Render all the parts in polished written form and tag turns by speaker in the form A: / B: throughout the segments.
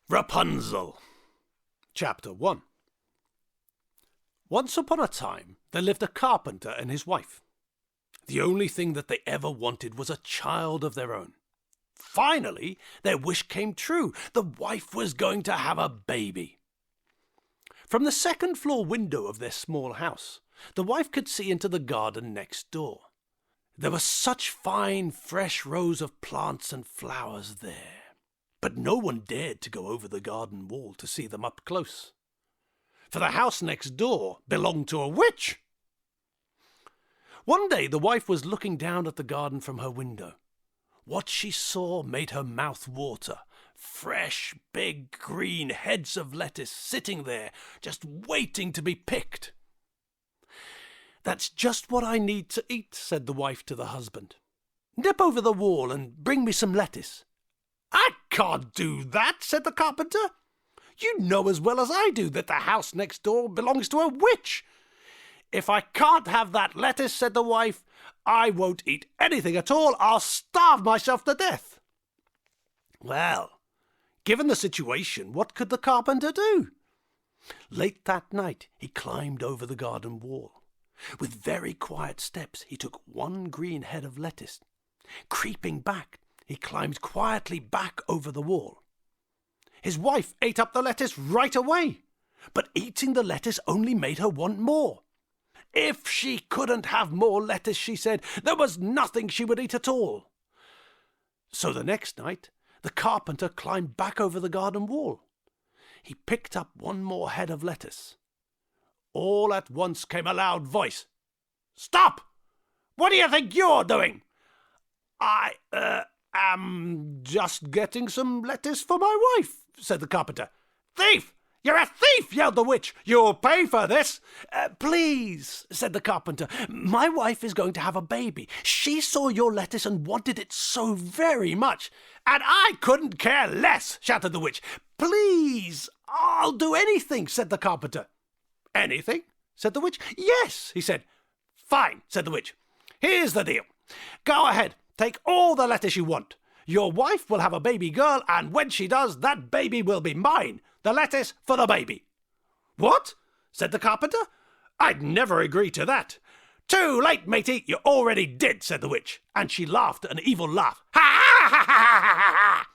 A: Rapunzel. Chapter 1. Once upon a time, there lived a carpenter and his wife. The only thing that they ever wanted was a child of their own. Finally, their wish came true. The wife was going to have a baby. From the second-floor window of their small house, the wife could see into the garden next door. There were such fine, fresh rows of plants and flowers there. But no one dared to go over the garden wall to see them up close. For the house next door belonged to a witch. One day the wife was looking down at the garden from her window. What she saw made her mouth water. Fresh, big, green heads of lettuce sitting there, just waiting to be picked. "That's just what I need to eat," said the wife to the husband. "Nip over the wall and bring me some lettuce." "I can't do that," said the carpenter. "You know as well as I do that the house next door belongs to a witch." "If I can't have that lettuce," said the wife, "I won't eat anything at all. I'll starve myself to death." Well, given the situation, what could the carpenter do? Late that night, he climbed over the garden wall. With very quiet steps, he took one green head of lettuce. Creeping back, he climbed quietly back over the wall. His wife ate up the lettuce right away, but eating the lettuce only made her want more. If she couldn't have more lettuce, she said, there was nothing she would eat at all. So the next night, the carpenter climbed back over the garden wall. He picked up one more head of lettuce. All at once came a loud voice. "Stop! What do you think you're doing?" "I am just getting some lettuce for my wife," said the carpenter. "Thief! You're a thief!" yelled the witch. "You'll pay for this." "Please," said the carpenter, "my wife is going to have a baby. She saw your lettuce and wanted it so very much." "And I couldn't care less," shouted the witch. "Please, I'll do anything," said the carpenter. "Anything?" said the witch. "Yes," he said. "Fine," said the witch. "Here's the deal. Go ahead, take all the lettuce you want. Your wife will have a baby girl, and when she does, that baby will be mine. The lettuce for the baby." "What?" said the carpenter. "I'd never agree to that." "Too late, matey, you already did," said the witch, and she laughed an evil laugh. Ha ha ha ha ha ha!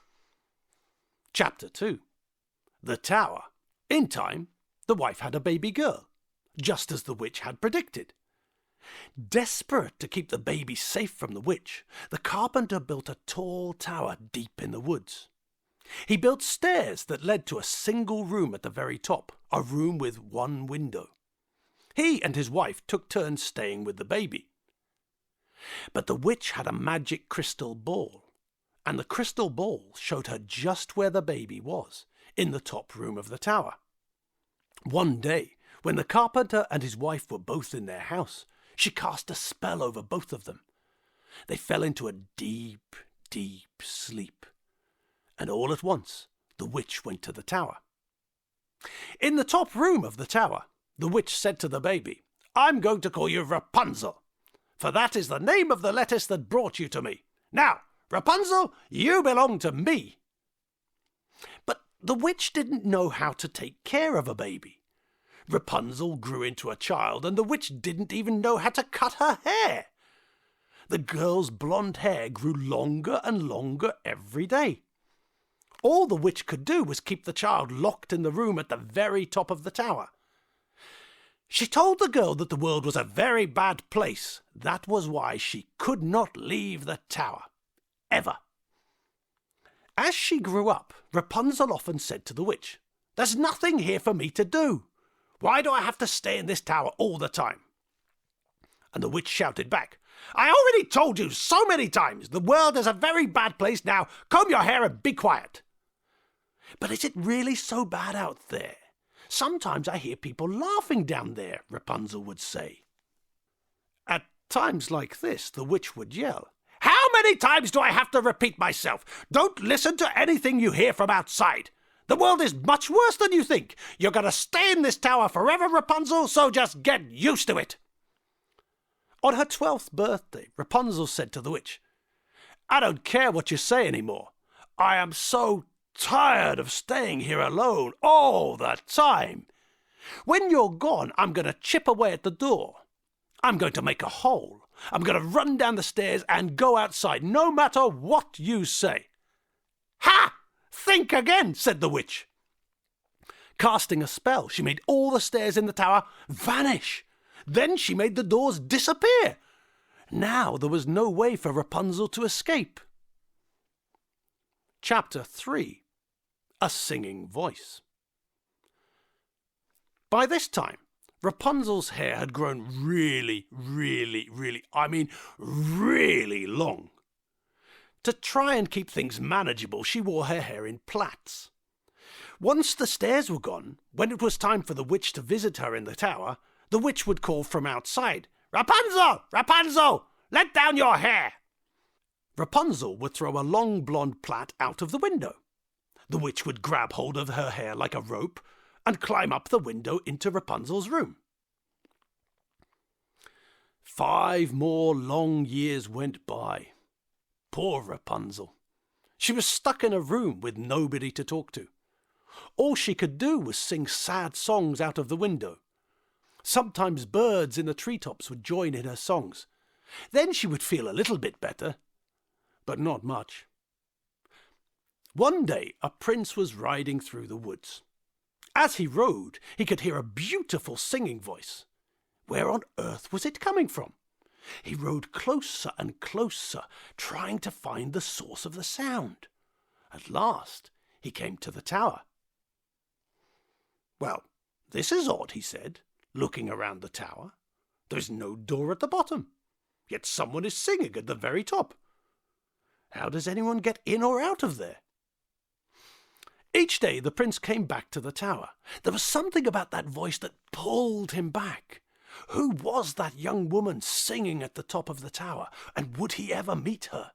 A: Chapter 2. The Tower. In time, the wife had a baby girl, just as the witch had predicted. Desperate to keep the baby safe from the witch, the carpenter built a tall tower deep in the woods. He built stairs that led to a single room at the very top, a room with one window. He and his wife took turns staying with the baby. But the witch had a magic crystal ball, and the crystal ball showed her just where the baby was, in the top room of the tower. One day, when the carpenter and his wife were both in their house, she cast a spell over both of them. They fell into a deep, deep sleep. And all at once, the witch went to the tower. In the top room of the tower, the witch said to the baby, "I'm going to call you Rapunzel, for that is the name of the lettuce that brought you to me. Now, Rapunzel, you belong to me." But the witch didn't know how to take care of a baby. Rapunzel grew into a child, and the witch didn't even know how to cut her hair. The girl's blonde hair grew longer and longer every day. All the witch could do was keep the child locked in the room at the very top of the tower. She told the girl that the world was a very bad place. That was why she could not leave the tower. Ever. As she grew up, Rapunzel often said to the witch, "There's nothing here for me to do. Why do I have to stay in this tower all the time?" And the witch shouted back, "I already told you so many times, the world is a very bad place. Now comb your hair and be quiet." "But is it really so bad out there? Sometimes I hear people laughing down there," Rapunzel would say. At times like this, the witch would yell, "How many times do I have to repeat myself? Don't listen to anything you hear from outside. The world is much worse than you think. You're going to stay in this tower forever, Rapunzel, so just get used to it." On her 12th birthday, Rapunzel said to the witch, "I don't care what you say anymore. I am so tired of staying here alone all the time. When you're gone, I'm going to chip away at the door. I'm going to make a hole. I'm going to run down the stairs and go outside, no matter what you say." "Ha! Think again," said the witch. Casting a spell, she made all the stairs in the tower vanish. Then she made the doors disappear. Now there was no way for Rapunzel to escape. Chapter 3. A Singing Voice. By this time, Rapunzel's hair had grown really long. To try and keep things manageable, she wore her hair in plaits. Once the stairs were gone, when it was time for the witch to visit her in the tower, the witch would call from outside, "Rapunzel! Rapunzel! Let down your hair!" Rapunzel would throw a long blonde plait out of the window. The witch would grab hold of her hair like a rope and climb up the window into Rapunzel's room. 5 more long years went by. Poor Rapunzel. She was stuck in a room with nobody to talk to. All she could do was sing sad songs out of the window. Sometimes birds in the treetops would join in her songs. Then she would feel a little bit better, but not much. One day a prince was riding through the woods. As he rode, he could hear a beautiful singing voice. Where on earth was it coming from? He rode closer and closer, trying to find the source of the sound. At last, he came to the tower. "Well, this is odd," he said, looking around the tower. "There's no door at the bottom, yet someone is singing at the very top. How does anyone get in or out of there?" Each day the prince came back to the tower. There was something about that voice that pulled him back. Who was that young woman singing at the top of the tower, and would he ever meet her?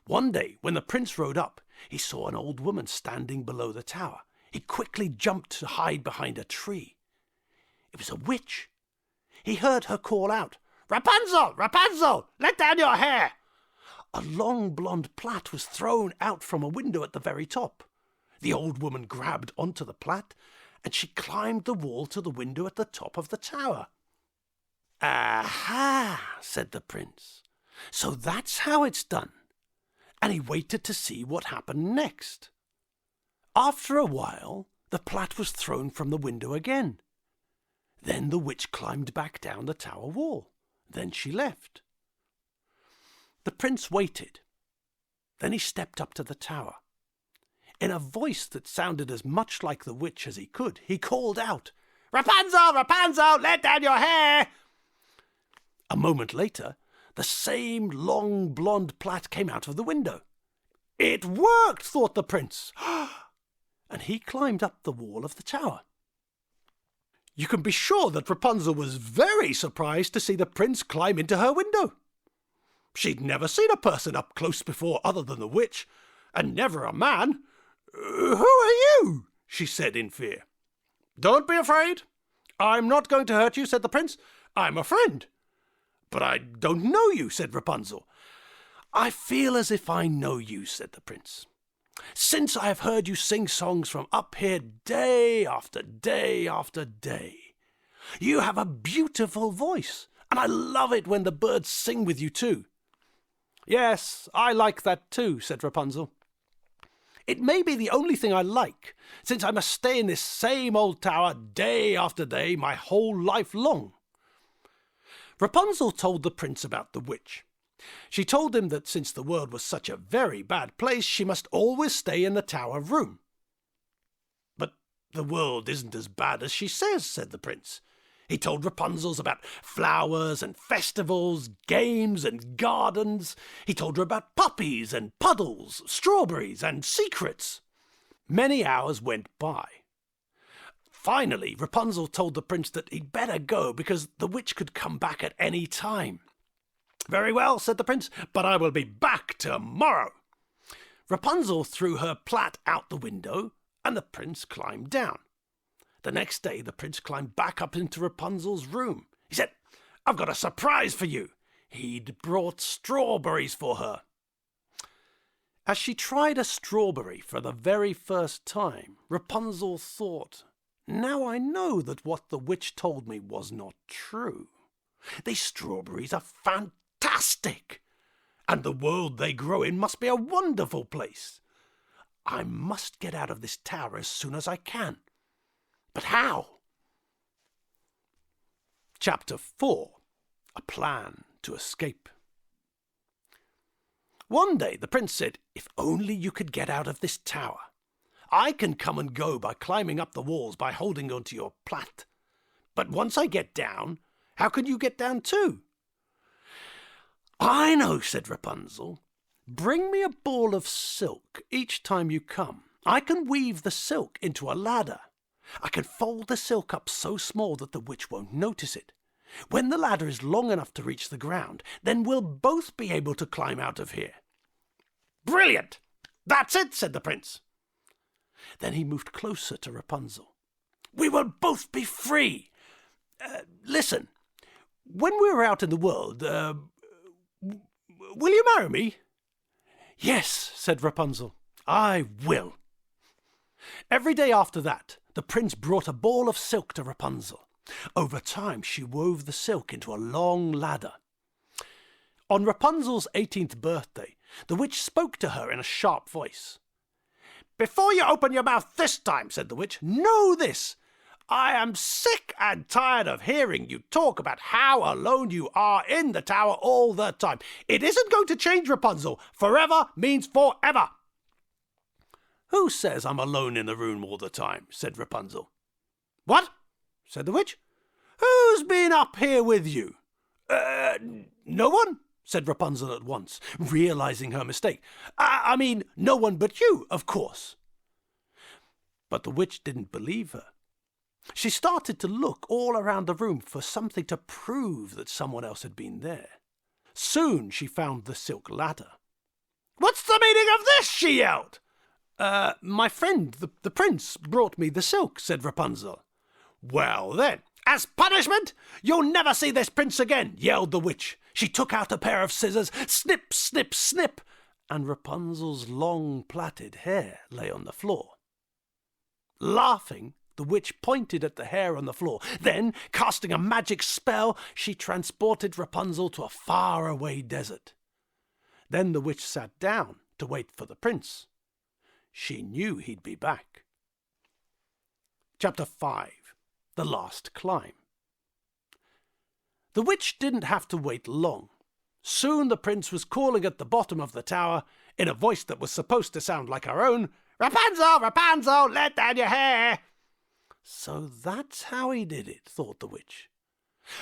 A: One day, when the prince rode up, he saw an old woman standing below the tower. He quickly jumped to hide behind a tree. It was a witch. He heard her call out, "Rapunzel! Rapunzel! Let down your hair!" A long blonde plait was thrown out from a window at the very top. The old woman grabbed onto the plait, and she climbed the wall to the window at the top of the tower. "Aha!" said the prince. "So that's how it's done." And he waited to see what happened next. After a while, the plait was thrown from the window again. Then the witch climbed back down the tower wall. Then she left. The prince waited. Then he stepped up to the tower. In a voice that sounded as much like the witch as he could, he called out, "Rapunzel! Rapunzel! Let down your hair!" A moment later, the same long blonde plait came out of the window. "It worked," thought the prince. And he climbed up the wall of the tower. You can be sure that Rapunzel was very surprised to see the prince climb into her window. She'd never seen a person up close before other than the witch, and never a man. "Who are you?" she said in fear. "Don't be afraid. I'm not going to hurt you," said the prince. "I'm a friend." "But I don't know you," said Rapunzel. "I feel as if I know you," said the prince. "Since I have heard you sing songs from up here day after day after day. You have a beautiful voice, and I love it when the birds sing with you too." "Yes, I like that too," said Rapunzel. "It may be the only thing I like, since I must stay in this same old tower day after day my whole life long." Rapunzel told the prince about the witch. She told him that since the world was such a very bad place, she must always stay in the tower room. "But the world isn't as bad as she says," said the prince. He told Rapunzel about flowers and festivals, games and gardens. He told her about puppies and puddles, strawberries and secrets. Many hours went by. Finally, Rapunzel told the prince that he'd better go because the witch could come back at any time. "Very well," said the prince, "but I will be back tomorrow." Rapunzel threw her plait out the window, and the prince climbed down. The next day, the prince climbed back up into Rapunzel's room. He said, "I've got a surprise for you." He'd brought strawberries for her. As she tried a strawberry for the very first time, Rapunzel thought, "Now I know that what the witch told me was not true. These strawberries are fantastic, and the world they grow in must be a wonderful place. I must get out of this tower as soon as I can. But how?" Chapter 4. A Plan to Escape. One day the prince said, "If only you could get out of this tower. I can come and go by climbing up the walls by holding onto your plait. But once I get down, how can you get down too?" "I know," said Rapunzel. "Bring me a ball of silk each time you come. I can weave the silk into a ladder. I can fold the silk up so small that the witch won't notice it. When the ladder is long enough to reach the ground, then we'll both be able to climb out of here." "Brilliant! That's it," said the prince. Then he moved closer to Rapunzel. "We will both be free. Listen, when we're out in the world, will you marry me?" "Yes," said Rapunzel, "I will." Every day after that, the prince brought a ball of silk to Rapunzel. Over time, she wove the silk into a long ladder. On Rapunzel's 18th birthday, the witch spoke to her in a sharp voice. "Before you open your mouth this time," said the witch, "know this. I am sick and tired of hearing you talk about how alone you are in the tower all the time. It isn't going to change, Rapunzel. Forever means forever." "Who says I'm alone in the room all the time?" said Rapunzel. "What?" said the witch. "Who's been up here with you?" No one," said Rapunzel at once, realizing her mistake. I mean, no one but you, of course." But the witch didn't believe her. She started to look all around the room for something to prove that someone else had been there. Soon she found the silk ladder. "What's the meaning of this?" she yelled. My friend, the prince, brought me the silk," said Rapunzel. "Well then, as punishment, you'll never see this prince again," yelled the witch. She took out a pair of scissors, snip, snip, snip, and Rapunzel's long plaited hair lay on the floor. Laughing, the witch pointed at the hair on the floor. Then, casting a magic spell, she transported Rapunzel to a faraway desert. Then the witch sat down to wait for the prince. She knew he'd be back. Chapter 5. The Last Climb. The witch didn't have to wait long. Soon the prince was calling at the bottom of the tower, in a voice that was supposed to sound like her own, "Rapunzel, Rapunzel, let down your hair!" So that's how he did it, thought the witch.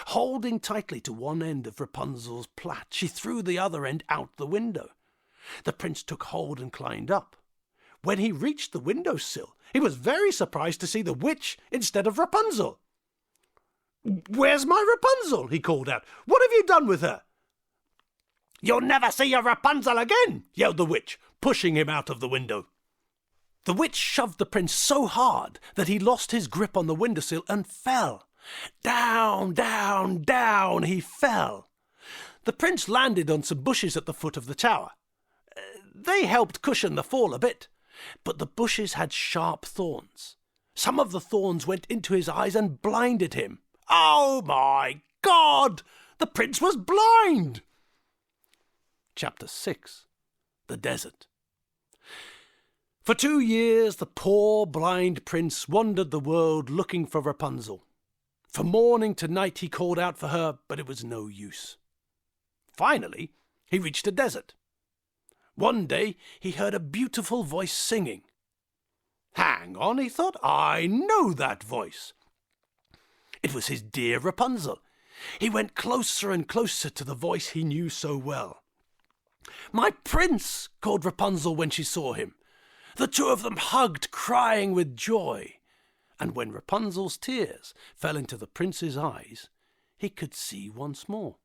A: Holding tightly to one end of Rapunzel's plait, she threw the other end out the window. The prince took hold and climbed up. When he reached the windowsill, he was very surprised to see the witch instead of Rapunzel. "Where's my Rapunzel?" he called out. "What have you done with her?" "You'll never see your Rapunzel again," yelled the witch, pushing him out of the window. The witch shoved the prince so hard that he lost his grip on the windowsill and fell. Down, down, down he fell. The prince landed on some bushes at the foot of the tower. They helped cushion the fall a bit, but the bushes had sharp thorns. Some of the thorns went into his eyes and blinded him. Oh my God! The prince was blind! Chapter 6. The Desert. For 2 years the poor blind prince wandered the world looking for Rapunzel. From morning to night he called out for her, but it was no use. Finally, he reached a desert. One day he heard a beautiful voice singing. Hang on, he thought, I know that voice. It was his dear Rapunzel. He went closer and closer to the voice he knew so well. My prince, called Rapunzel when she saw him. The two of them hugged, crying with joy. And when Rapunzel's tears fell into the prince's eyes, he could see once more.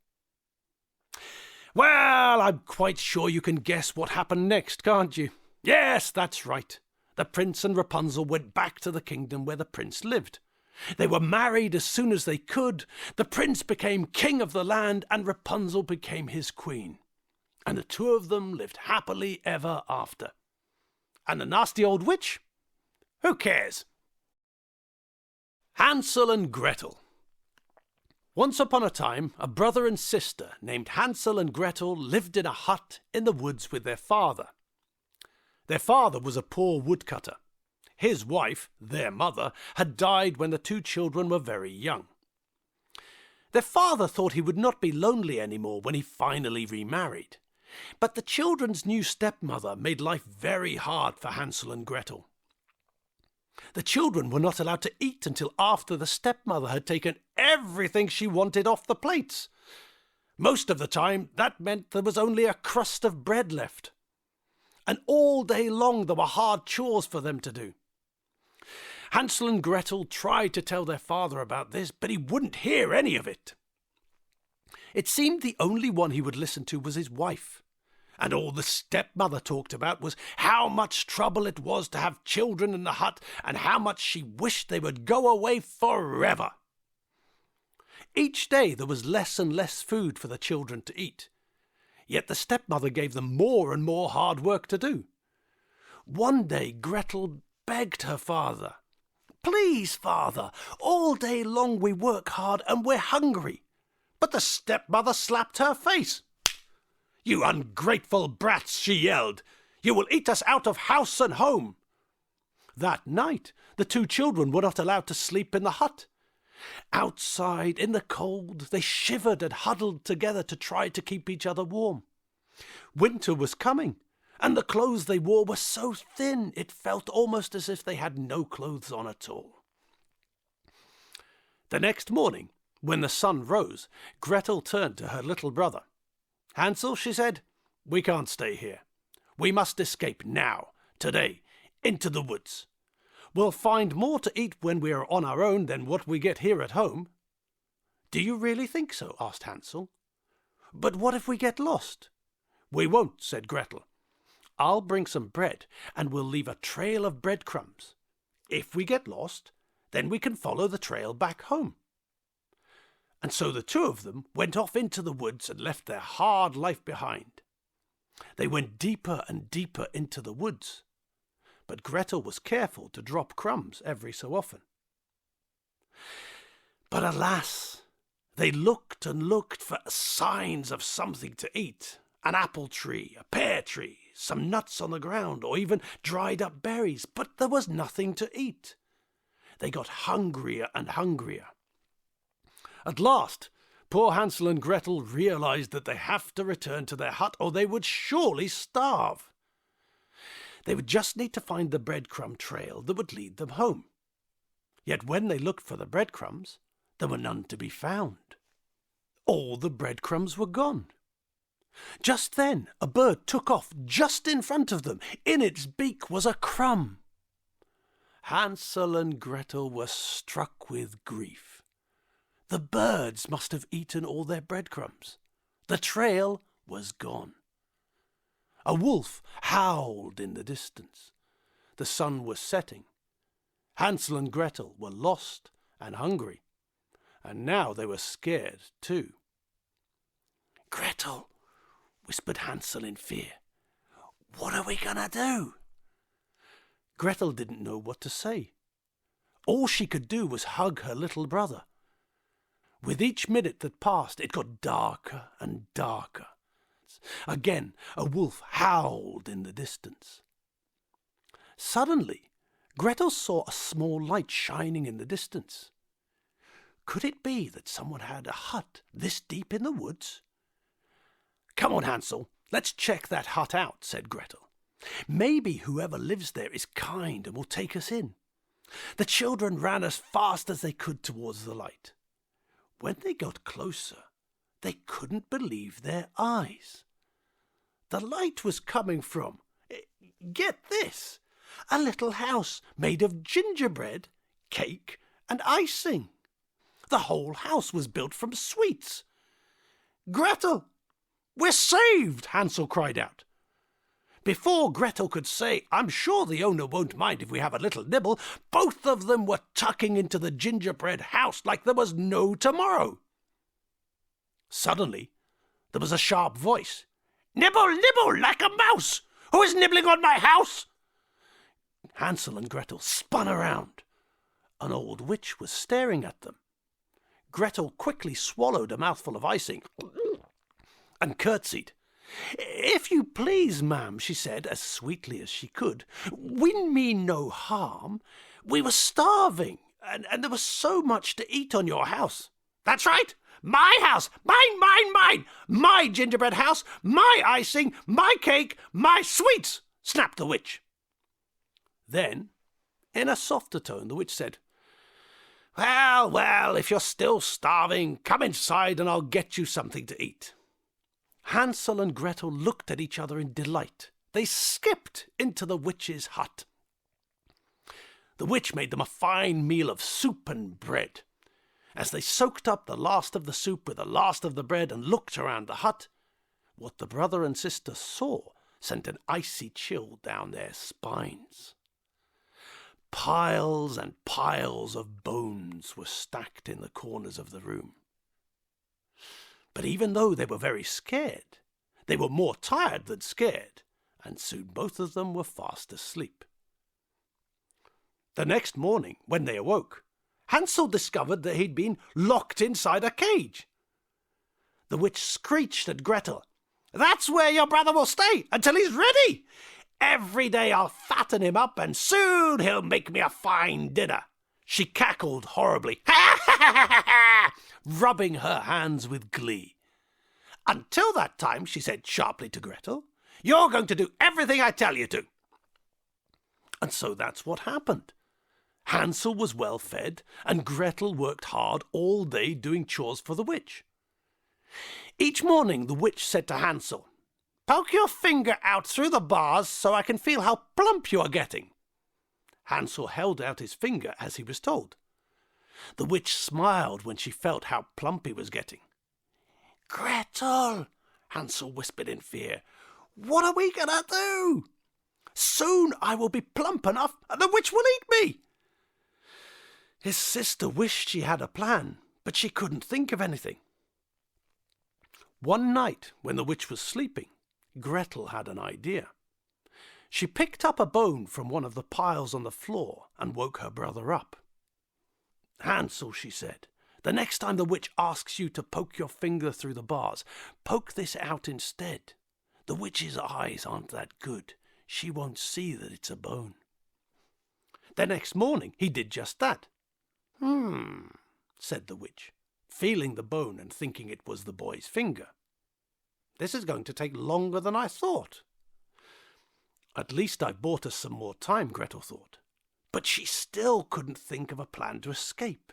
A: Well, I'm quite sure you can guess what happened next, can't you? Yes, that's right. The prince and Rapunzel went back to the kingdom where the prince lived. They were married as soon as they could. The prince became king of the land, and Rapunzel became his queen. And the two of them lived happily ever after. And the nasty old witch? Who cares? Hansel and Gretel. Once upon a time, a brother and sister named Hansel and Gretel lived in a hut in the woods with their father. Their father was a poor woodcutter. His wife, their mother, had died when the two children were very young. Their father thought he would not be lonely anymore when he finally remarried. But the children's new stepmother made life very hard for Hansel and Gretel. The children were not allowed to eat until after the stepmother had taken everything she wanted off the plates. Most of the time, that meant there was only a crust of bread left. And all day long there were hard chores for them to do. Hansel and Gretel tried to tell their father about this, but he wouldn't hear any of it. It seemed the only one he would listen to was his wife. And all the stepmother talked about was how much trouble it was to have children in the hut and how much she wished they would go away forever. Each day there was less and less food for the children to eat. Yet the stepmother gave them more and more hard work to do. One day Gretel begged her father, "Please, father, all day long we work hard and we're hungry." But the stepmother slapped her face. "You ungrateful brats," she yelled. "You will eat us out of house and home." That night, the two children were not allowed to sleep in the hut. Outside, in the cold, they shivered and huddled together to try to keep each other warm. Winter was coming, and the clothes they wore were so thin it felt almost as if they had no clothes on at all. The next morning, when the sun rose, Gretel turned to her little brother. "Hansel," she said, "we can't stay here. We must escape now, today, into the woods. We'll find more to eat when we are on our own than what we get here at home." "Do you really think so?" asked Hansel. "But what if we get lost?" "We won't," said Gretel. "I'll bring some bread, and we'll leave a trail of breadcrumbs. If we get lost, then we can follow the trail back home." And so the two of them went off into the woods and left their hard life behind. They went deeper and deeper into the woods, but Gretel was careful to drop crumbs every so often. But alas, they looked and looked for signs of something to eat. An apple tree, a pear tree, some nuts on the ground, or even dried up berries, but there was nothing to eat. They got hungrier and hungrier. At last, poor Hansel and Gretel realized that they have to return to their hut or they would surely starve. They would just need to find the breadcrumb trail that would lead them home. Yet when they looked for the breadcrumbs, there were none to be found. All the breadcrumbs were gone. Just then, a bird took off just in front of them. In its beak was a crumb. Hansel and Gretel were struck with grief. The birds must have eaten all their breadcrumbs. The trail was gone. A wolf howled in the distance. The sun was setting. Hansel and Gretel were lost and hungry, and now they were scared too. "Gretel," whispered Hansel in fear, "what are we gonna do?" Gretel didn't know what to say. All she could do was hug her little brother. With each minute that passed, it got darker and darker. Again, a wolf howled in the distance. Suddenly, Gretel saw a small light shining in the distance. Could it be that someone had a hut this deep in the woods? "Come on, Hansel, let's check that hut out," said Gretel. "Maybe whoever lives there is kind and will take us in." The children ran as fast as they could towards the light. When they got closer, they couldn't believe their eyes. The light was coming from, get this, a little house made of gingerbread, cake, and icing. The whole house was built from sweets. "Gretel, we're saved!" Hansel cried out. Before Gretel could say, "I'm sure the owner won't mind if we have a little nibble," both of them were tucking into the gingerbread house like there was no tomorrow. Suddenly, there was a sharp voice. Nibble, nibble, like a mouse! Who is nibbling on my house?" Hansel and Gretel spun around. An old witch was staring at them. Gretel quickly swallowed a mouthful of icing and curtsied. "If you please, ma'am," she said, as sweetly as she could, "we mean no harm. We were starving, and there was so much to eat on your house." "That's right! My house! Mine, mine, mine! My gingerbread house! My icing! My cake! My sweets!" snapped the witch. Then, in a softer tone, the witch said, "Well, well, if you're still starving, come inside and I'll get you something to eat." Hansel and Gretel looked at each other in delight. They skipped into the witch's hut. The witch made them a fine meal of soup and bread. As they soaked up the last of the soup with the last of the bread and looked around the hut, what the brother and sister saw sent an icy chill down their spines. Piles and piles of bones were stacked in the corners of the room. But even though they were very scared, they were more tired than scared, and soon both of them were fast asleep. The next morning, when they awoke, Hansel discovered that he'd been locked inside a cage. The witch screeched at Gretel, "That's where your brother will stay until he's ready. Every day I'll fatten him up, and soon he'll make me a fine dinner." She cackled horribly, rubbing her hands with glee. "Until that time," she said sharply to Gretel, "you're going to do everything I tell you to." And so that's what happened. Hansel was well fed, and Gretel worked hard all day doing chores for the witch. Each morning the witch said to Hansel, "Poke your finger out through the bars so I can feel how plump you are getting." Hansel held out his finger as he was told. The witch smiled when she felt how plump he was getting. "Gretel," Hansel whispered in fear, "what are we going to do? Soon I will be plump enough and the witch will eat me." His sister wished she had a plan, but she couldn't think of anything. One night, when the witch was sleeping, Gretel had an idea. She picked up a bone from one of the piles on the floor and woke her brother up. "Hansel," she said, "the next time the witch asks you to poke your finger through the bars, poke this out instead. The witch's eyes aren't that good. She won't see that it's a bone." The next morning he did just that. Said the witch, feeling the bone and thinking it was the boy's finger. "This is going to take longer than I thought." At least I've bought us some more time, Gretel thought. But she still couldn't think of a plan to escape.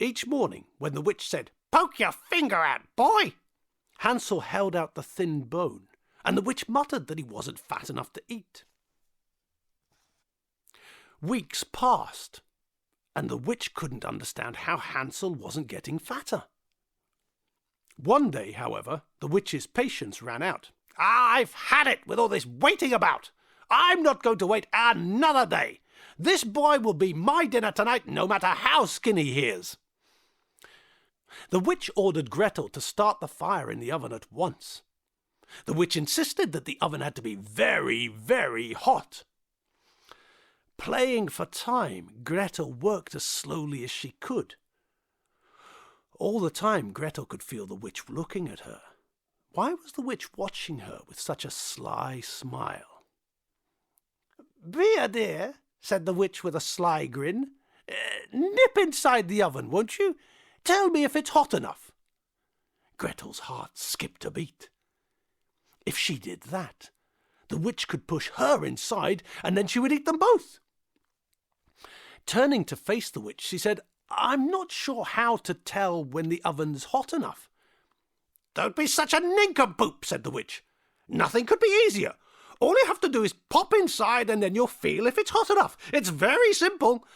A: Each morning, when the witch said, "Poke your finger out, boy," Hansel held out the thin bone, and the witch muttered that he wasn't fat enough to eat. Weeks passed, and the witch couldn't understand how Hansel wasn't getting fatter. One day, however, the witch's patience ran out. "I've had it with all this waiting about. I'm not going to wait another day. This boy will be my dinner tonight, no matter how skinny he is." The witch ordered Gretel to start the fire in the oven at once. The witch insisted that the oven had to be very, very hot. Playing for time, Gretel worked as slowly as she could. All the time, Gretel could feel the witch looking at her. Why was the witch watching her with such a sly smile? "Be a dear," said the witch with a sly grin. "Nip inside the oven, won't you? Tell me if it's hot enough." Gretel's heart skipped a beat. If she did that, the witch could push her inside, and then she would eat them both. Turning to face the witch, she said, "I'm not sure how to tell when the oven's hot enough." "Don't be such a nincompoop," said the witch. "Nothing could be easier. All you have to do is pop inside and then you'll feel if it's hot enough. It's very simple."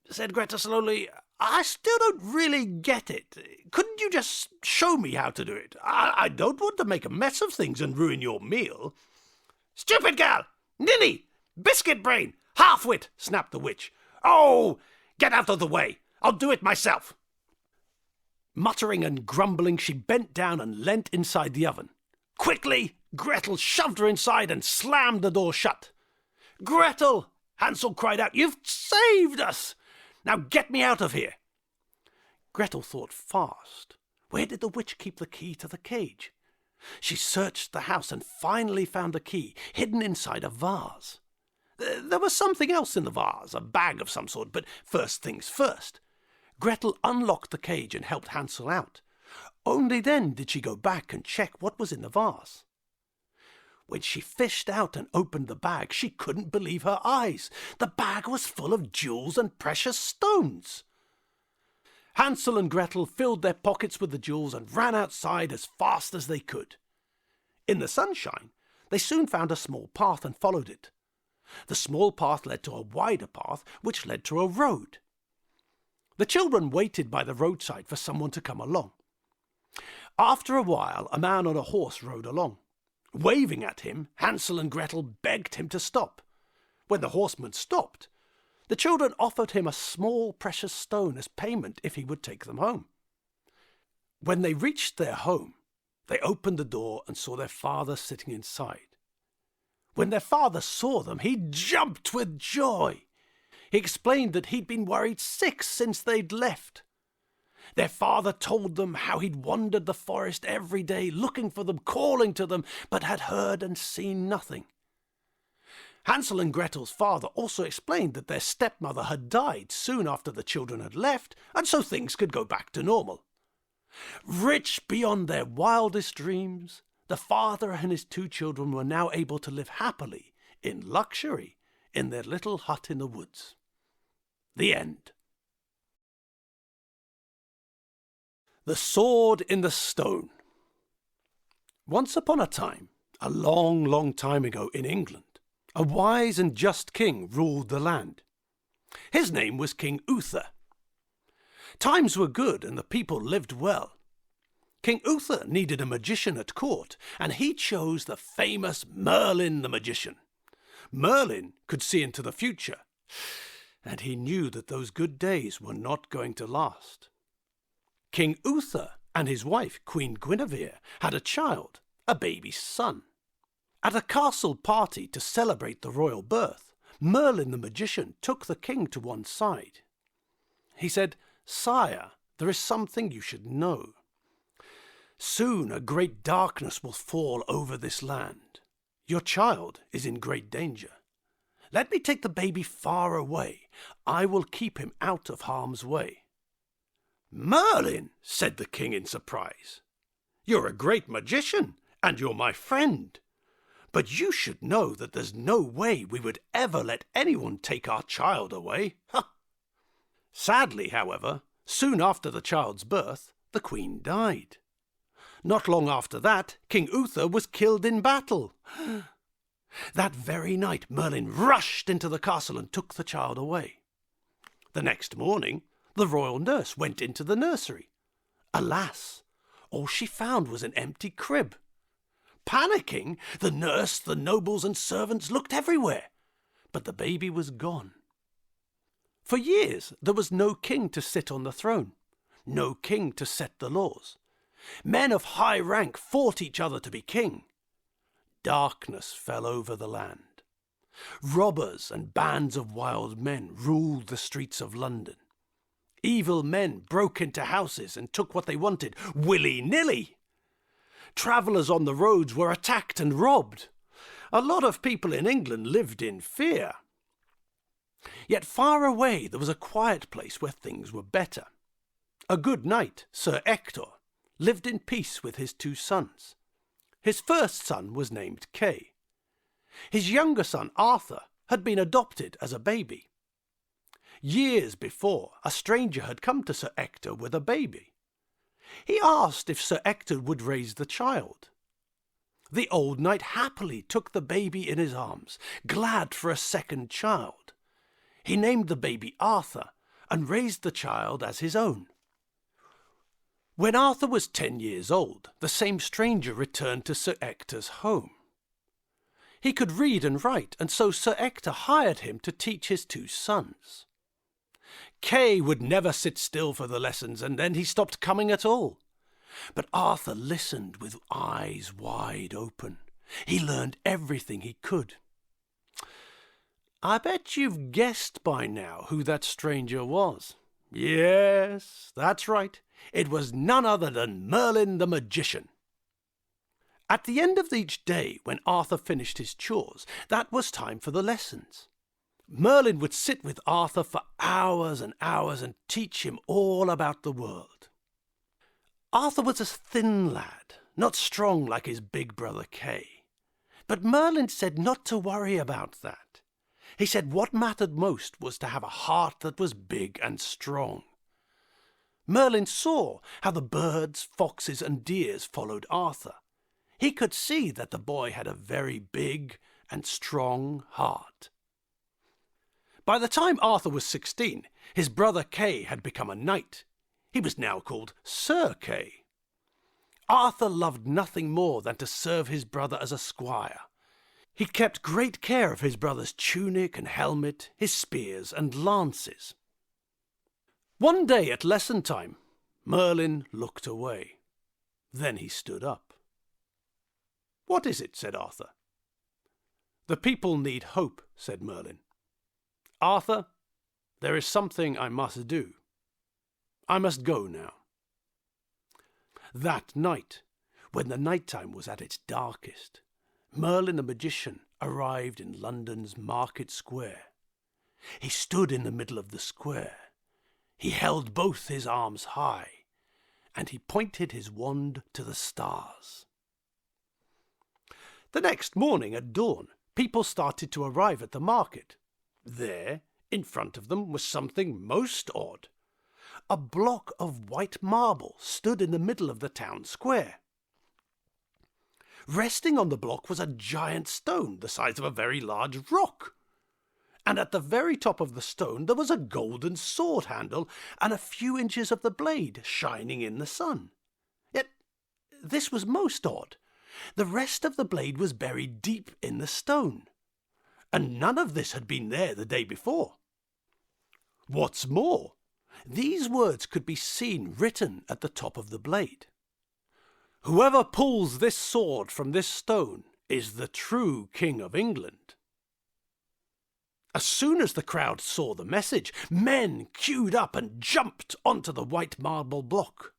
A: Said Gretel slowly, "I still don't really get it. Couldn't you just show me how to do it? I don't want to make a mess of things and ruin your meal." "Stupid girl! Ninny! Biscuit brain! Half-wit!" snapped the witch. "Oh, get out of the way. I'll do it myself." Muttering and grumbling, she bent down and leant inside the oven. Quickly, Gretel shoved her inside and slammed the door shut. "Gretel!" Hansel cried out. "You've saved us! Now get me out of here!" Gretel thought fast. Where did the witch keep the key to the cage? She searched the house and finally found the key, hidden inside a vase. There was something else in the vase, a bag of some sort, but first things first. Gretel unlocked the cage and helped Hansel out. Only then did she go back and check what was in the vase. When she fished out and opened the bag, she couldn't believe her eyes. The bag was full of jewels and precious stones. Hansel and Gretel filled their pockets with the jewels and ran outside as fast as they could. In the sunshine, they soon found a small path and followed it. The small path led to a wider path, which led to a road. The children waited by the roadside for someone to come along. After a while, a man on a horse rode along. Waving at him, Hansel and Gretel begged him to stop. When the horseman stopped, the children offered him a small precious stone as payment if he would take them home. When they reached their home, they opened the door and saw their father sitting inside. When their father saw them, he jumped with joy. He explained that he'd been worried sick since they'd left. Their father told them how he'd wandered the forest every day looking for them, calling to them, but had heard and seen nothing. Hansel and Gretel's father also explained that their stepmother had died soon after the children had left, and so things could go back to normal. Rich beyond their wildest dreams, the father and his two children were now able to live happily, in luxury, in their little hut in the woods. The end. The Sword in the Stone. Once upon a time, a long, long time ago in England, a wise and just king ruled the land. His name was King Uther. Times were good and the people lived well. King Uther needed a magician at court, and he chose the famous Merlin the Magician. Merlin could see into the future, and he knew that those good days were not going to last. King Uther and his wife, Queen Guinevere, had a child, a baby son. At a castle party to celebrate the royal birth, Merlin the Magician took the king to one side. He said, "Sire, there is something you should know. Soon a great darkness will fall over this land. Your child is in great danger. Let me take the baby far away. I will keep him out of harm's way." "Merlin," said the king in surprise, "you're a great magician, and you're my friend. But you should know that there's no way we would ever let anyone take our child away." Sadly, however, soon after the child's birth, the queen died. Not long after that, King Uther was killed in battle. That very night, Merlin rushed into the castle and took the child away. The next morning, the royal nurse went into the nursery. Alas, all she found was an empty crib. Panicking, the nurse, the nobles and servants looked everywhere, but the baby was gone. For years, there was no king to sit on the throne, no king to set the laws. Men of high rank fought each other to be king. Darkness fell over the land. Robbers and bands of wild men ruled the streets of London. Evil men broke into houses and took what they wanted, willy-nilly. Travellers on the roads were attacked and robbed. A lot of people in England lived in fear. Yet far away there was a quiet place where things were better. A good knight, Sir Ector, lived in peace with his two sons. His first son was named Kay. His younger son, Arthur, had been adopted as a baby. Years before, a stranger had come to Sir Ector with a baby. He asked if Sir Ector would raise the child. The old knight happily took the baby in his arms, glad for a second child. He named the baby Arthur and raised the child as his own. When Arthur was 10 years old, the same stranger returned to Sir Ector's home. He could read and write, and so Sir Ector hired him to teach his two sons. Kay would never sit still for the lessons, and then he stopped coming at all. But Arthur listened with eyes wide open. He learned everything he could. I bet you've guessed by now who that stranger was. Yes, that's right. It was none other than Merlin the Magician. At the end of each day, when Arthur finished his chores, that was time for the lessons. Merlin would sit with Arthur for hours and hours and teach him all about the world. Arthur was a thin lad, not strong like his big brother Kay. But Merlin said not to worry about that. He said what mattered most was to have a heart that was big and strong. Merlin saw how the birds, foxes, and deers followed Arthur. He could see that the boy had a very big and strong heart. By the time Arthur was 16, his brother Kay had become a knight. He was now called Sir Kay. Arthur loved nothing more than to serve his brother as a squire. He kept great care of his brother's tunic and helmet, his spears and lances. One day at lesson time, Merlin looked away. Then he stood up. "What is it?" said Arthur. "The people need hope," said Merlin. "Arthur, there is something I must do. I must go now." That night, when the night-time was at its darkest, Merlin the Magician arrived in London's Market Square. He stood in the middle of the square. He held both his arms high, and he pointed his wand to the stars. The next morning at dawn, people started to arrive at the market. There, in front of them, was something most odd. A block of white marble stood in the middle of the town square. Resting on the block was a giant stone the size of a very large rock. And at the very top of the stone there was a golden sword handle and a few inches of the blade shining in the sun. Yet this was most odd. The rest of the blade was buried deep in the stone, and none of this had been there the day before. What's more, these words could be seen written at the top of the blade. "Whoever pulls this sword from this stone is the true King of England." As soon as the crowd saw the message, men queued up and jumped onto the white marble block.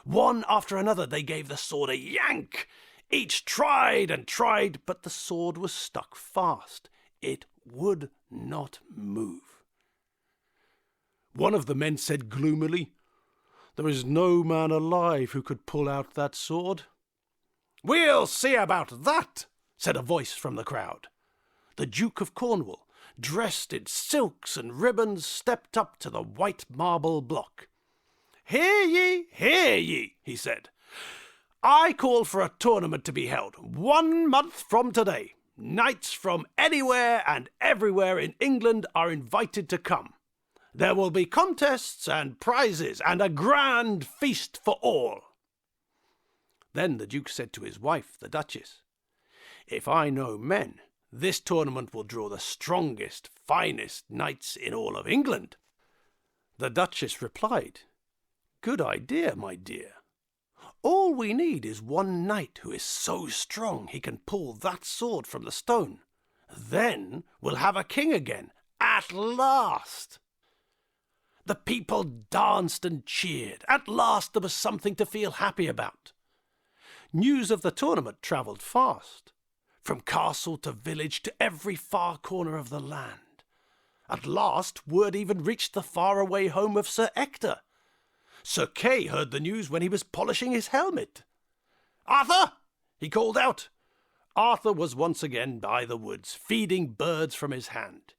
A: One after another they gave the sword a yank. Each tried and tried, but the sword was stuck fast. It would not move. One of the men said gloomily, "There is no man alive who could pull out that sword." "We'll see about that," said a voice from the crowd. The Duke of Cornwall, dressed in silks and ribbons, stepped up to the white marble block. Hear ye, he said. "I call for a tournament to be held 1 month from today. Knights from anywhere and everywhere in England are invited to come. There will be contests and prizes and a grand feast for all." Then the Duke said to his wife, the Duchess, "If I know men, this tournament will draw the strongest, finest knights in all of England." The Duchess replied, "Good idea, my dear. All we need is one knight who is so strong he can pull that sword from the stone. Then we'll have a king again, at last." The people danced and cheered. At last there was something to feel happy about. News of the tournament travelled fast, from castle to village to every far corner of the land. At last word even reached the faraway home of Sir Ector. Sir Kay heard the news when he was polishing his helmet. "Arthur!" he called out. Arthur was once again by the woods, feeding birds from his hand.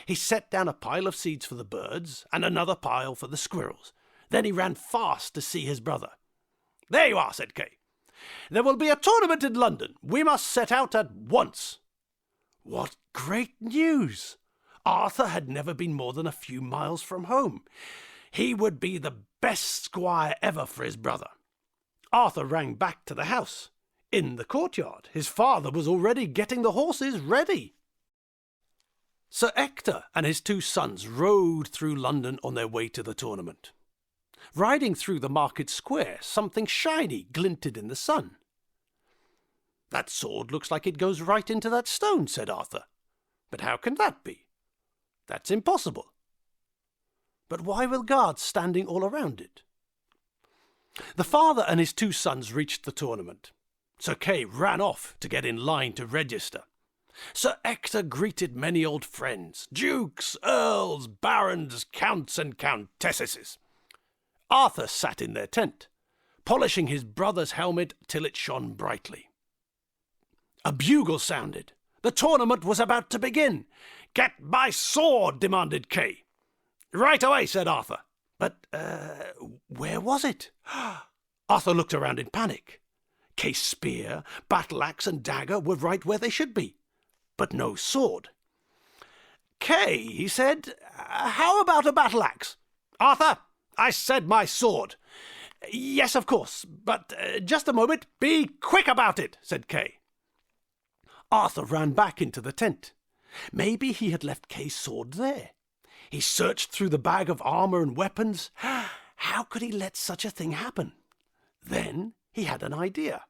A: He set down a pile of seeds for the birds and another pile for the squirrels. Then he ran fast to see his brother. "There you are," said Kay. "There will be a tournament in London. We must set out at once." What great news! Arthur had never been more than a few miles from home. He would be the best squire ever for his brother. Arthur rang back to the house. In the courtyard, his father was already getting the horses ready. Sir Ector and his 2 sons rode through London on their way to the tournament. Riding through the market square, something shiny glinted in the sun. "That sword looks like it goes right into that stone," said Arthur. "But how can that be? That's impossible. But why were guards standing all around it?" The father and his 2 sons reached the tournament. Sir Kay ran off to get in line to register. Sir Ector greeted many old friends, dukes, earls, barons, counts and countesses. Arthur sat in their tent, polishing his brother's helmet till it shone brightly. A bugle sounded. The tournament was about to begin. "Get my sword," demanded Kay. "Right away," said Arthur. But where was it? Arthur looked around in panic. Kay's spear, battle-axe and dagger were right where they should be, but no sword. "Kay," he said, "how about a battle-axe?" "Arthur, I said my sword." "Yes, of course, but just a moment. Be quick about it," said Kay. Arthur ran back into the tent. Maybe he had left Kay's sword there. He searched through the bag of armour and weapons. How could he let such a thing happen? Then he had an idea.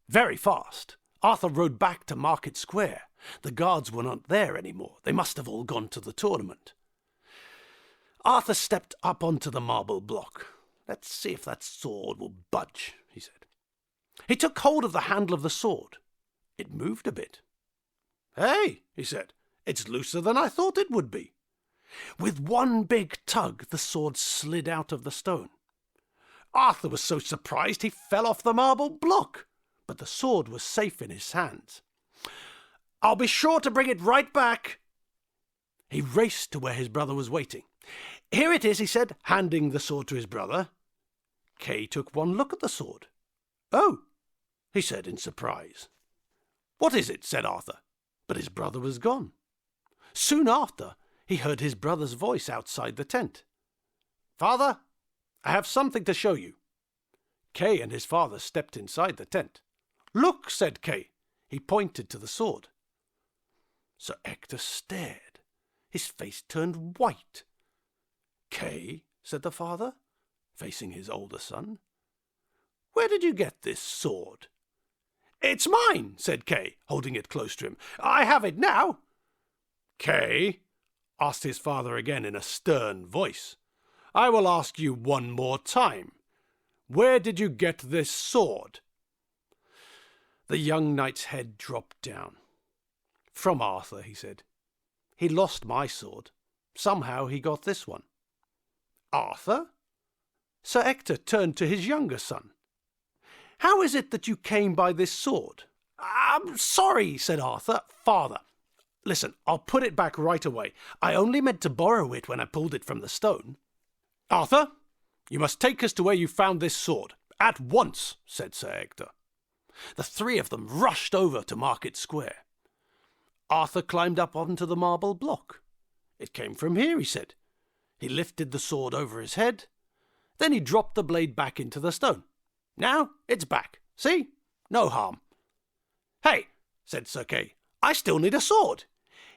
A: Very fast, Arthur rode back to Market Square. The guards were not there anymore. They must have all gone to the tournament. Arthur stepped up onto the marble block. "Let's see if that sword will budge," he said. He took hold of the handle of the sword. It moved a bit. "Hey," he said, "it's looser than I thought it would be." With one big tug, the sword slid out of the stone. Arthur was so surprised he fell off the marble block, but the sword was safe in his hands. "I'll be sure to bring it right back." He raced to where his brother was waiting. "Here it is," he said, handing the sword to his brother. Kay took one look at the sword. "Oh," he said in surprise. "What is it?" said Arthur, but his brother was gone. Soon after, he heard his brother's voice outside the tent. "Father, I have something to show you." Kay and his father stepped inside the tent. "Look," said Kay. He pointed to the sword. Sir Ector stared. His face turned white. "Kay," said the father, facing his older son, "where did you get this sword?" "It's mine," said Kay, holding it close to him. "I have it now." "Kay," asked his father again in a stern voice, "I will ask you one more time. Where did you get this sword?" The young knight's head dropped down. "From Arthur," he said. "He lost my sword. Somehow he got this one." "Arthur?" Sir Ector turned to his younger son. "How is it that you came by this sword?" "I'm sorry," said Arthur. "Father, listen, I'll put it back right away. I only meant to borrow it when I pulled it from the stone." "Arthur, you must take us to where you found this sword. At once," said Sir Ector. The 3 of them rushed over to Market Square. Arthur climbed up onto the marble block. "It came from here," he said. He lifted the sword over his head. Then he dropped the blade back into the stone. "Now it's back. See? No harm." "Hey," said Sir Kay, "I still need a sword."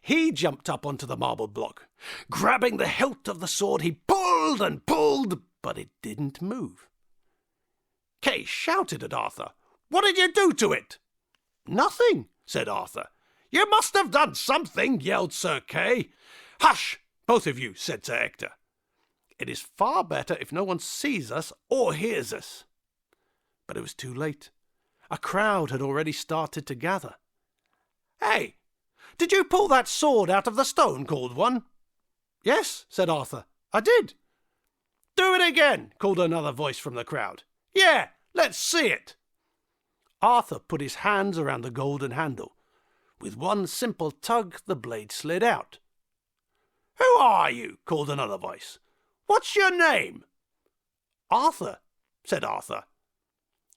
A: He jumped up onto the marble block. Grabbing the hilt of the sword, he pulled and pulled, but it didn't move. Kay shouted at Arthur. "What did you do to it?" "Nothing," said Arthur. "You must have done something," yelled Sir Kay. "Hush, both of you," said Sir Ector. "It is far better if no one sees us or hears us." But it was too late. A crowd had already started to gather. "Hey, did you pull that sword out of the stone?" called one. "Yes," said Arthur, "I did." "Do it again," called another voice from the crowd. "Yeah, let's see it." Arthur put his hands around the golden handle. With one simple tug, the blade slid out. "Who are you?" called another voice. "What's your name?" "Arthur," said Arthur.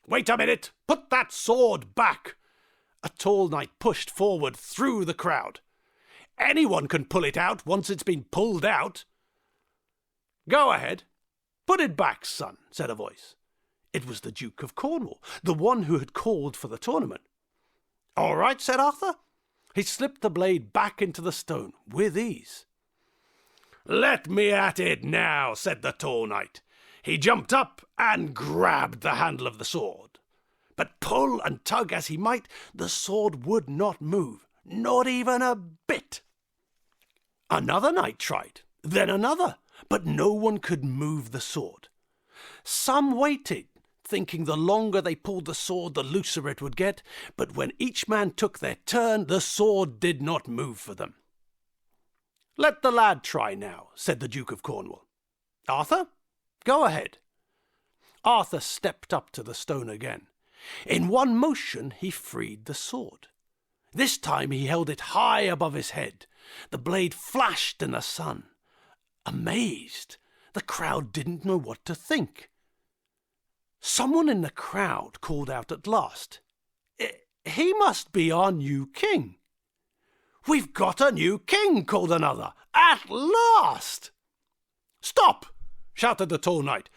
A: "Wait a minute! Put that sword back!" A tall knight pushed forward through the crowd. "Anyone can pull it out once it's been pulled out." "Go ahead. Put it back, son," said a voice. It was the Duke of Cornwall, the one who had called for the tournament. "All right," said Arthur. He slipped the blade back into the stone with ease. "Let me at it now," said the tall knight. He jumped up and grabbed the handle of the sword. But pull and tug as he might, the sword would not move, not even a bit. Another knight tried, then another, but no one could move the sword. Some waited, thinking the longer they pulled the sword, the looser it would get, but when each man took their turn, the sword did not move for them. "Let the lad try now," said the Duke of Cornwall. "Arthur, go ahead." Arthur stepped up to the stone again. In one motion he freed the sword. This time he held it high above his head. The blade flashed in the sun. Amazed, the crowd didn't know what to think. Someone in the crowd called out at last, "He must be our new king." "We've got a new king," called another. "At last!" "Stop!" shouted the tall knight.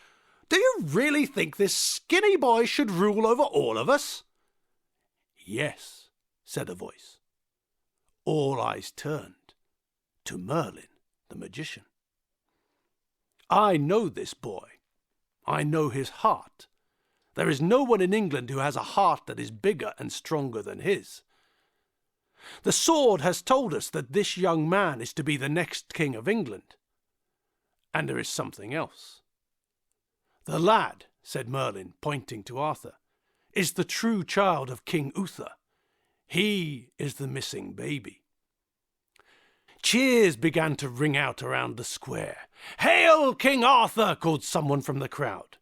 A: "Do you really think this skinny boy should rule over all of us?" "Yes," said a voice. All eyes turned to Merlin the Magician. "I know this boy. I know his heart. There is no one in England who has a heart that is bigger and stronger than his. The sword has told us that this young man is to be the next king of England. And there is something else. The lad," said Merlin, pointing to Arthur, "is the true child of King Uther. He is the missing baby." Cheers began to ring out around the square. "Hail, King Arthur!" called someone from the crowd.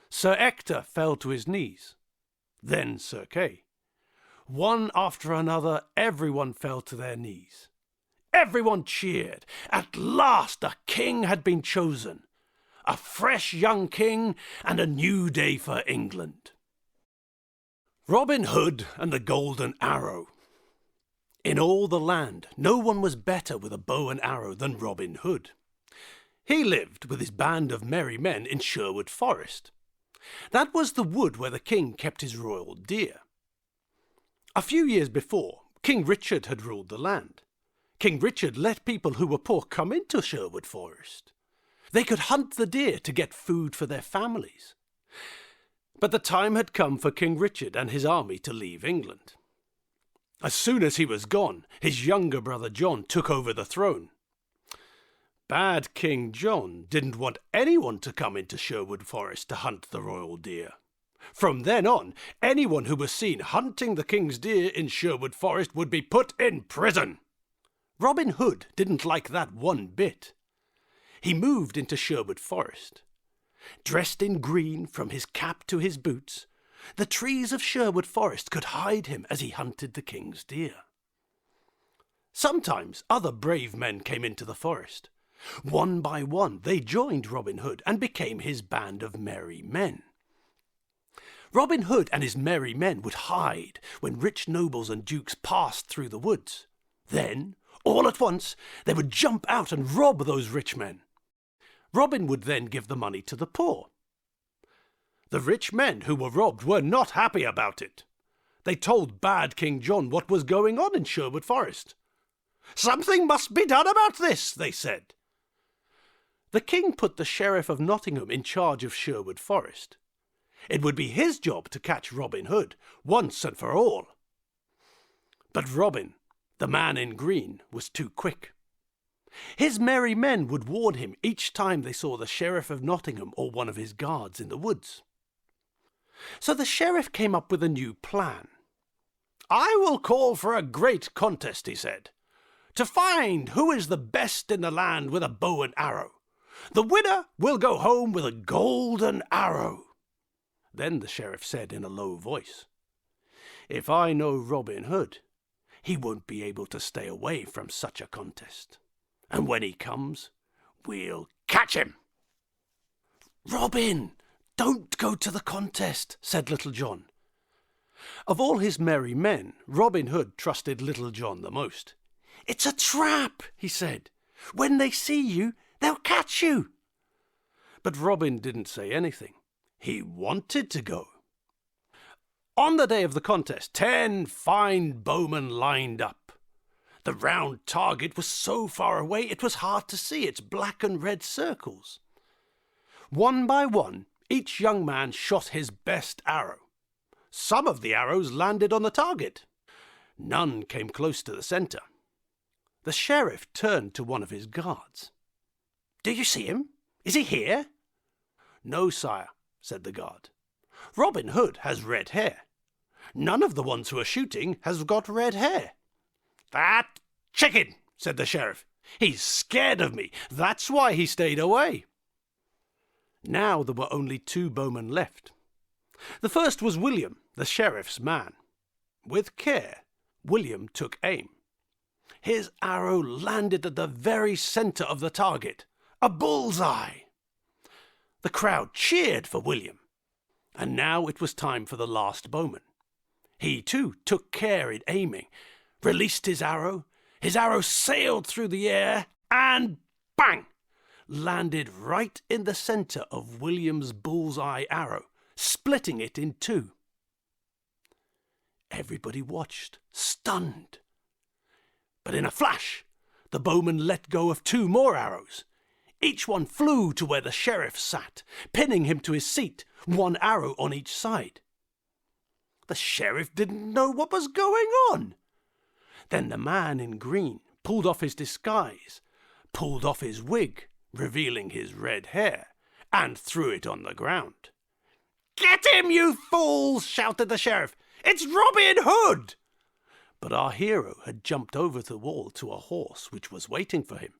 A: Sir Ector fell to his knees. Then Sir Kay. One after another, everyone fell to their knees. Everyone cheered. At last a king had been chosen. A fresh young king and a new day for England. Robin Hood and the Golden Arrow. In all the land, no one was better with a bow and arrow than Robin Hood. He lived with his band of merry men in Sherwood Forest. That was the wood where the king kept his royal deer. A few years before, King Richard had ruled the land. King Richard let people who were poor come into Sherwood Forest. They could hunt the deer to get food for their families. But the time had come for King Richard and his army to leave England. As soon as he was gone, his younger brother John took over the throne. Bad King John didn't want anyone to come into Sherwood Forest to hunt the royal deer. From then on, anyone who was seen hunting the king's deer in Sherwood Forest would be put in prison. Robin Hood didn't like that one bit. He moved into Sherwood Forest. Dressed in green from his cap to his boots, the trees of Sherwood Forest could hide him as he hunted the king's deer. Sometimes other brave men came into the forest. One by one they joined Robin Hood and became his band of merry men. Robin Hood and his merry men would hide when rich nobles and dukes passed through the woods. Then, all at once, they would jump out and rob those rich men. Robin would then give the money to the poor. The rich men who were robbed were not happy about it. They told bad King John what was going on in Sherwood Forest. "Something must be done about this," they said. The king put the Sheriff of Nottingham in charge of Sherwood Forest. It would be his job to catch Robin Hood, once and for all. But Robin, the man in green, was too quick. His merry men would warn him each time they saw the Sheriff of Nottingham or one of his guards in the woods. So the sheriff came up with a new plan. "I will call for a great contest," he said, "to find who is the best in the land with a bow and arrow. The winner will go home with a golden arrow." Then the sheriff said in a low voice, "If I know Robin Hood, he won't be able to stay away from such a contest. And when he comes, we'll catch him." "Robin, don't go to the contest," said Little John. Of all his merry men, Robin Hood trusted Little John the most. "It's a trap," he said. "When they see you, they'll catch you." But Robin didn't say anything. He wanted to go. On the day of the contest, 10 fine bowmen lined up. The round target was so far away it was hard to see its black and red circles. One by one, each young man shot his best arrow. Some of the arrows landed on the target. None came close to the centre. The sheriff turned to one of his guards. "Do you see him? Is he here?" "No, sire," said the guard. "Robin Hood has red hair. None of the ones who are shooting has got red hair." "That chicken," said the sheriff. "He's scared of me. That's why he stayed away." Now there were only 2 bowmen left. The first was William, the sheriff's man. With care, William took aim. His arrow landed at the very centre of the target. A bullseye! The crowd cheered for William. And now it was time for the last bowman. He too took care in aiming, released his arrow sailed through the air, and bang! Landed right in the centre of William's bullseye arrow, splitting it in 2. Everybody watched, stunned. But in a flash, the bowman let go of 2 more arrows. Each one flew to where the sheriff sat, pinning him to his seat, 1 arrow on each side. The sheriff didn't know what was going on. Then the man in green pulled off his disguise, pulled off his wig, revealing his red hair, and threw it on the ground. "Get him, you fools!" shouted the sheriff. "It's Robin Hood!" But our hero had jumped over the wall to a horse which was waiting for him.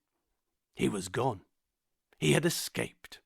A: He was gone. He had escaped.